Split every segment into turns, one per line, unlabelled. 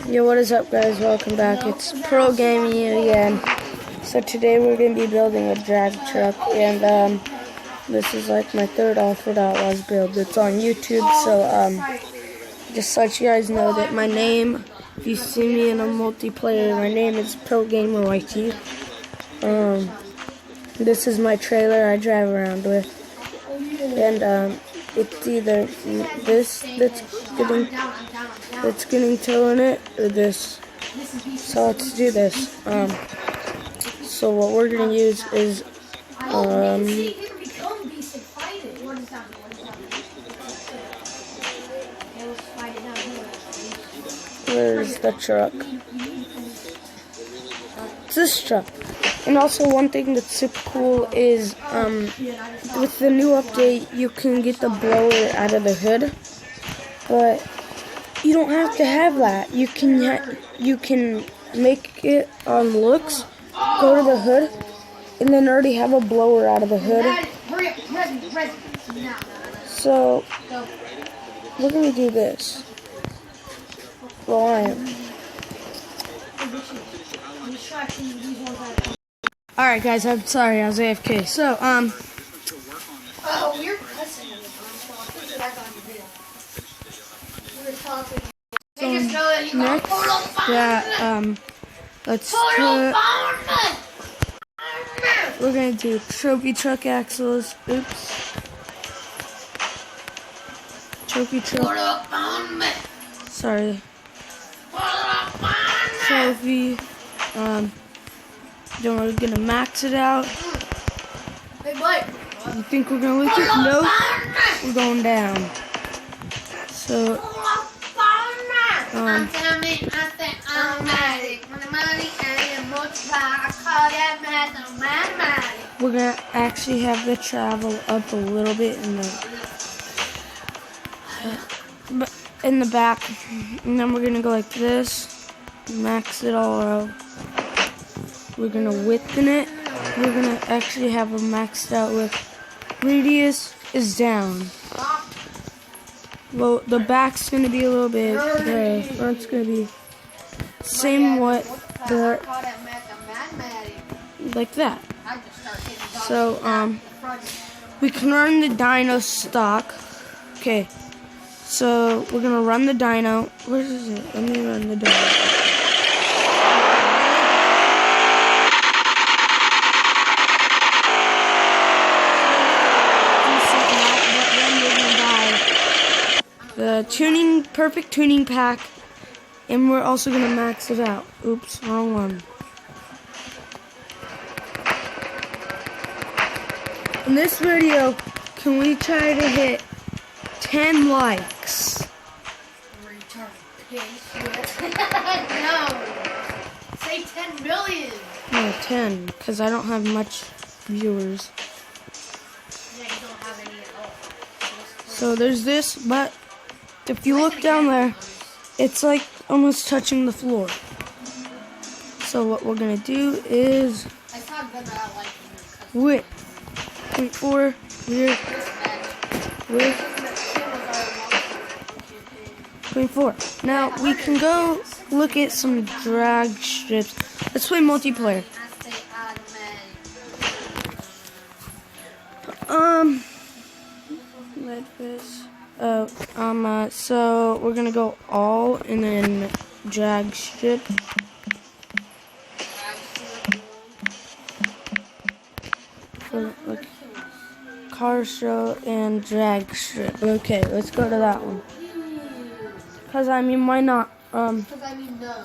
Yo, what is up, guys? Welcome back. It's Pro Gaming again. So today we're going to be building a drag truck, and this is like my third Outlaws build. It's on YouTube, so just to let you guys know that my name, if you see me in a multiplayer, my name is Pro Gamer YT. This is my trailer I drive around with, and it's either this that's getting tow in it, or this. So let's do this. So what we're gonna use is where's the truck? It's this truck. And also one thing that's super cool is with the new update you can get the blower out of the hood, but you don't have to have that. You can make it on looks, go to the hood, and then already have a blower out of the hood. So we're gonna do this. Well, I am. Alright, guys, I'm sorry, I was AFK. So,
Oh, you're cussing in the we were talking.
next, let's put, we're gonna do trophy truck axles. Oops. Trophy truck. Sorry. Trophy. Then we're gonna max it out. You think we're gonna lick it? Nope. We're going down. So, we're gonna actually have the travel up a little bit in the back, and then we're gonna go like this, max it all out. We're gonna widthen it. We're gonna actually have a maxed out with radius is down. Well, the back's gonna be a little bit, the front's gonna be same width, but like that. So we can run the dyno stock. Okay, so we're gonna run the dyno. Where is it? Let me run the dyno. The perfect tuning pack, and we're also gonna max it out. Oops, wrong one. In this video, can we try to hit 10 likes?
No. Say 10 million.
No, 10, because I don't have much viewers.
Yeah, you don't have any at all.
So there's this, but if you look down there, it's like almost touching the floor. So what we're gonna do is width 0.4 here, width 0.4. Now we can go look at some drag strips. Let's play multiplayer. Like this. So we're gonna go all and then drag strip. Like car show and drag strip. Okay, let's go to that one. Cause I mean, why not?
Because I mean, no.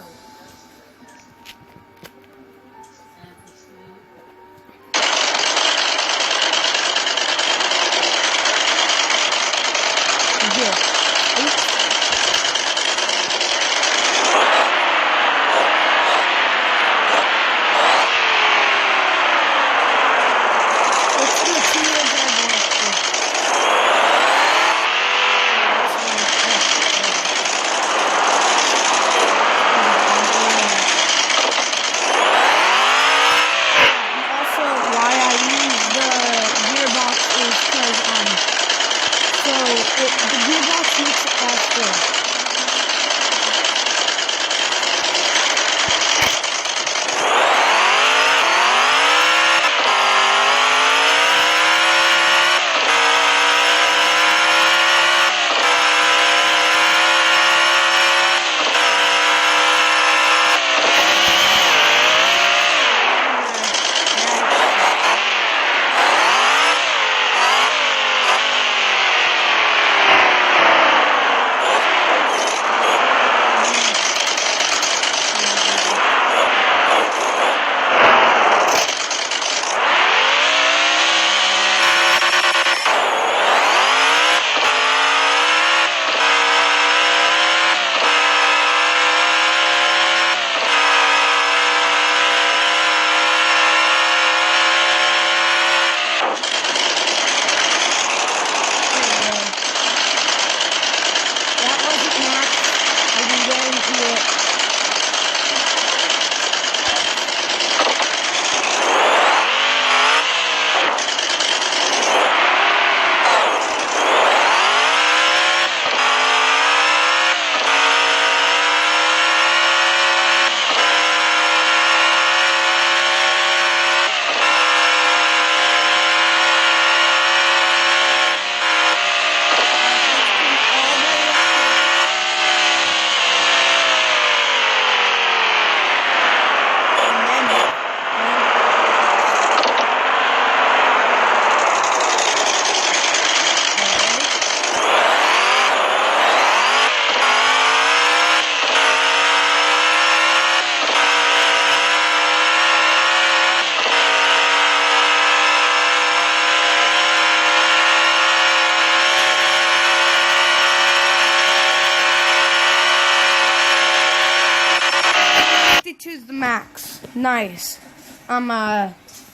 V2's the max. Nice.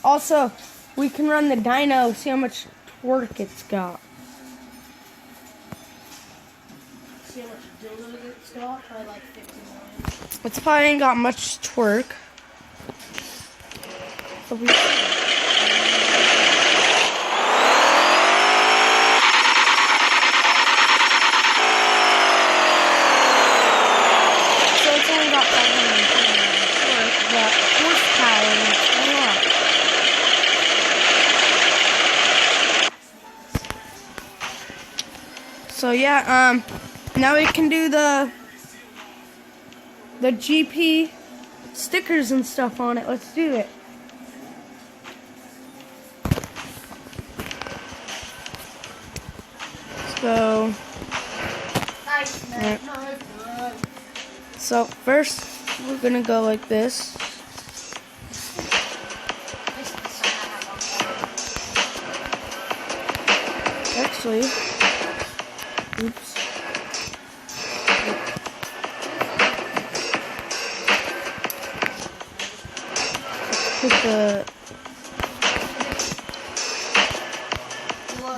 Also, we can run the dyno, see how much torque it's got.
See how much dildo it's got? Probably like 15 million.
It's probably ain't got much torque. But we So yeah, now we can do the GP stickers and stuff on it. Let's do it. So, right. So first we're gonna go like this. Actually, oops. Put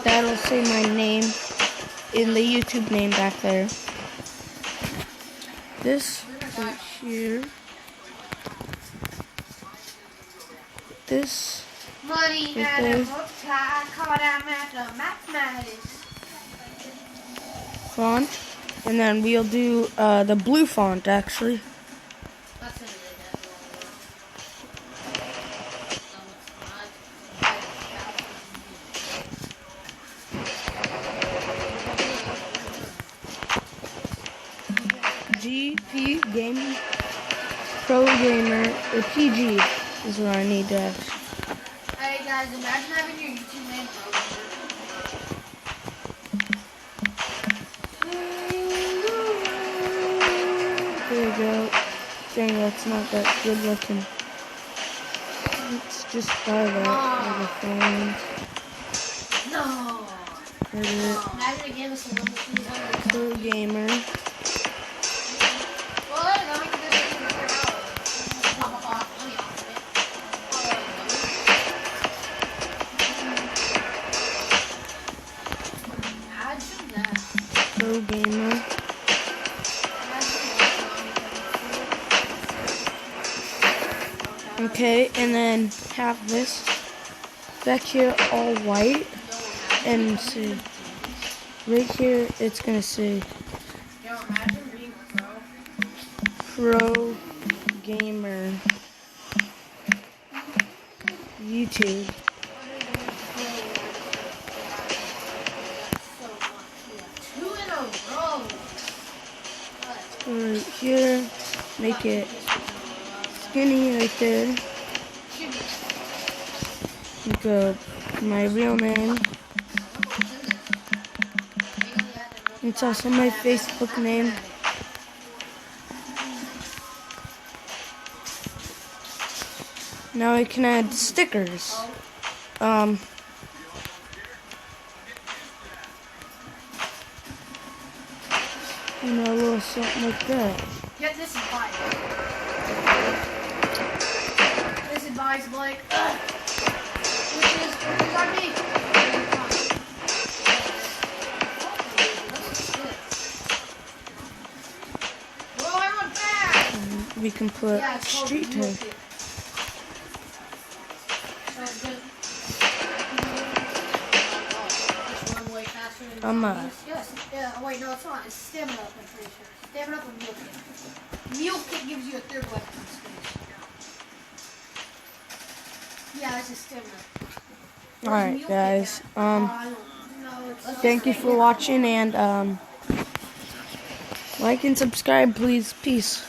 that'll say my name in the YouTube name back there. This right here. This
Money
right
had
there.
a book tie, caught out mathematics.
Font, and then we'll do the blue font actually.
That's gonna be
GP Gaming Pro Gamer or PG is what I need to actually.
Hey guys, imagine having your YouTube name
There we go. Dang, that's not that good looking. Let's just try that with a phone.
No.
Edit.
Imagine a game with some number 300.
Pro Gamer.
Well, let me get this in the crowd. Imagine that.
Pro Gamer. Okay, and then have this back here all white, and see right here it's gonna say
Yo, imagine being a pro.
Pro Gamer YouTube.
Two in a row.
Right here, make it skinny right there. Make my real name. It's also my Facebook name. Now I can add stickers. You know, a little something like that.
Get this advice. This advice, Blake. Which is on me. Whoa, everyone back!
And we can put
Yeah, it's called
street
Milk
tag.
It. So it's good. It's one way faster than yes. Yeah, oh, wait, no, it's not. It's stamina up, I'm pretty sure. Stamina up and milk it. Milk it gives you a third weapon in space. Yeah, it's just stamina.
Alright, guys.
I don't know.
Thank you for watching, and like and subscribe, please. Peace.